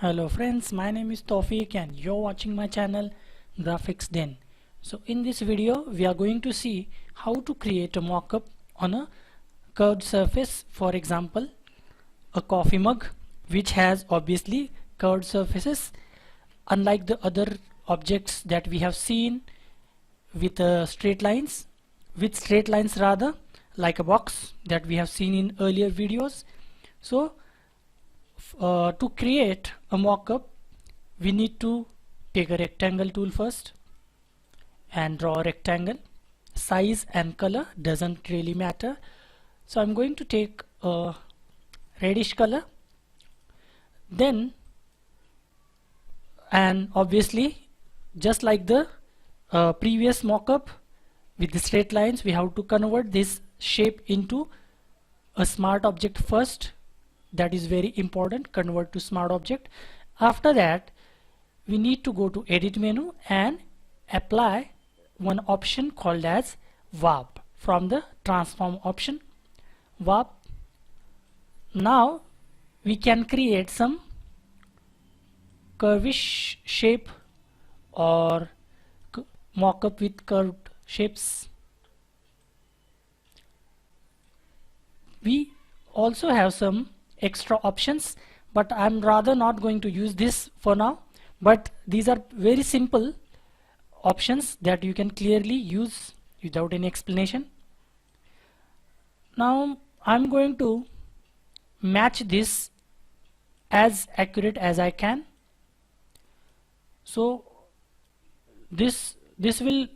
Hello friends, my name is Tawfiq and you're watching my channel Graphics Den. So in this video we are going to see how to create a mockup on a curved surface. For example, a coffee mug which has obviously curved surfaces, unlike the other objects that we have seen with straight lines rather, like a box that we have seen in earlier videos. So to create a mockup, we need to take a rectangle tool first and draw a rectangle. Size and color doesn't really matter. So I'm going to take a reddish color. Then, and obviously, just like the previous mockup with the straight lines, we have to convert this shape into a smart object first. That is very important. Convert to smart object. After that, we need to go to edit menu and apply one option called as warp from the transform option. Warp. Now we can create some curvish shape or mockup with curved shapes. We also have some extra options, but I'm rather not going to use this for now, but these are very simple options that you can clearly use without any explanation. Now I'm going to match this as accurate as I can. So this will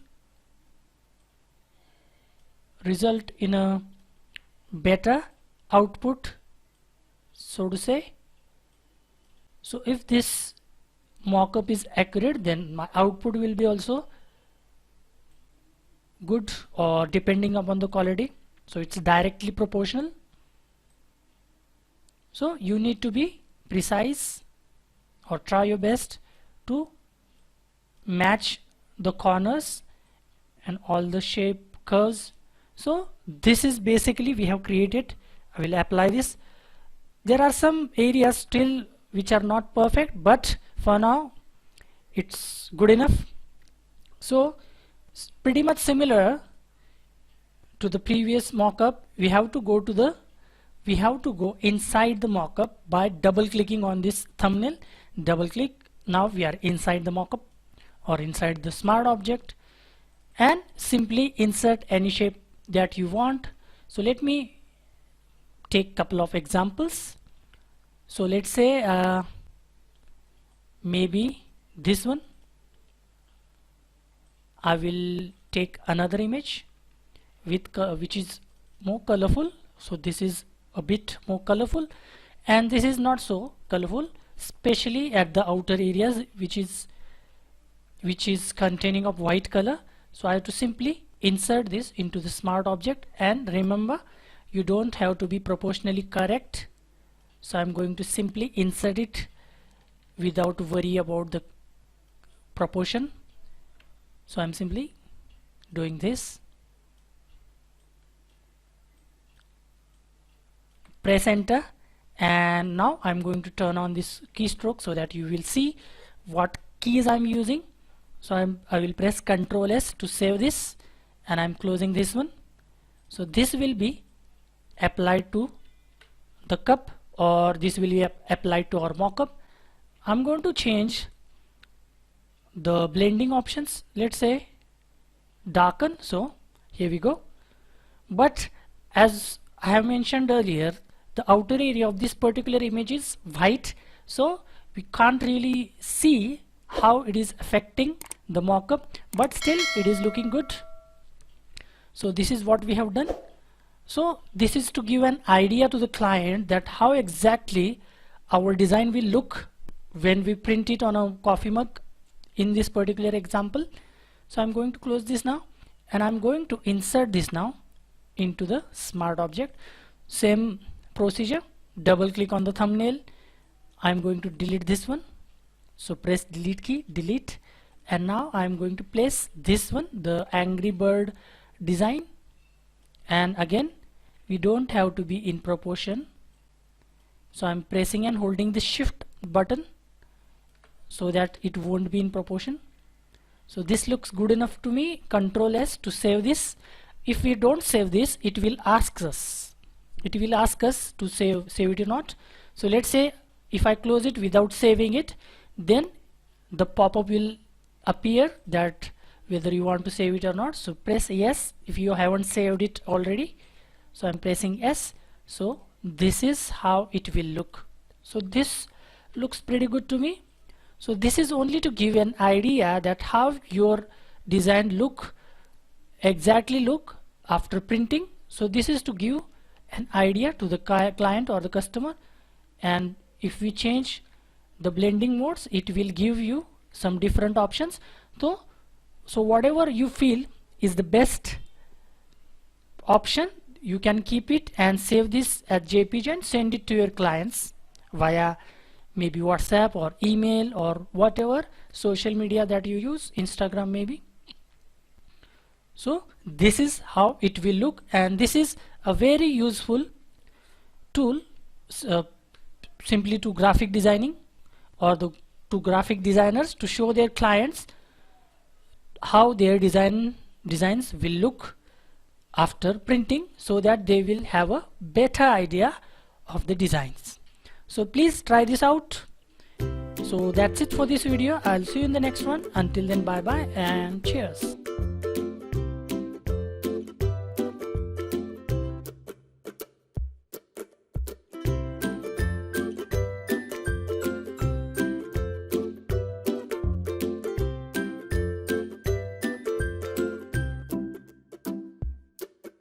result in a better output, so to say. So if this mockup is accurate, then my output will be also good, or depending upon the quality. So it's directly proportional. So you need to be precise or try your best to match the corners and all the shape curves. So this is basically we have created. I will apply this. There are some areas still which are not perfect, but for now it's good enough. So pretty much similar to the previous mockup, we have to go inside the mockup by double clicking on this thumbnail. Double click. Now we are inside the mockup or inside the smart object, and simply insert any shape that you want. So let me take couple of examples. So let's say maybe this one. I will take another image with which is more colorful. So this is a bit more colorful, and this is not so colorful, especially at the outer areas which is containing of white color. So I have to simply insert this into the smart object, and remember, you don't have to be proportionally correct. So I'm going to simply insert it without worry about the proportion. So I'm simply doing this. Press enter, and now I'm going to turn on this keystroke so that you will see what keys I'm using. So I will press Ctrl S to save this, and I'm closing this one. So this will be applied to the cup, or this will be applied to our mockup. I'm going to change the blending options. Let's say darken. So here we go. But as I have mentioned earlier, the outer area of this particular image is white, so we can't really see how it is affecting the mockup, but still it is looking good. So this is what we have done. So this is to give an idea to the client that how exactly our design will look when we print it on a coffee mug in this particular example. So I'm going to close this now, and I'm going to insert this now into the smart object. Same procedure, double click on the thumbnail. I'm going to delete this one. So press delete key, delete, and now I'm going to place this one, the Angry Bird design, and again we don't have to be in proportion. So I'm pressing and holding the shift button so that it won't be in proportion. So this looks good enough to me. Control S to save this. If we don't save this, it will ask us to save it or not. So let's say if I close it without saving it, then the pop-up will appear that whether you want to save it or not. So press yes if you haven't saved it already. So I'm pressing yes. So this is how it will look. So this looks pretty good to me. So this is only to give an idea that how your design exactly look after printing. So this is to give an idea to the client or the customer. And if we change the blending modes, it will give you some different options. So whatever you feel is the best option, you can keep it and save this as JPG and send it to your clients via maybe WhatsApp or email or whatever social media that you use, Instagram maybe. So this is how it will look, and this is a very useful tool simply to graphic designing or to graphic designers to show their clients how their designs will look after printing, so that they will have a better idea of the designs. So please try this out. So that's it for this video. I'll see you in the next one. Until then, bye bye and cheers.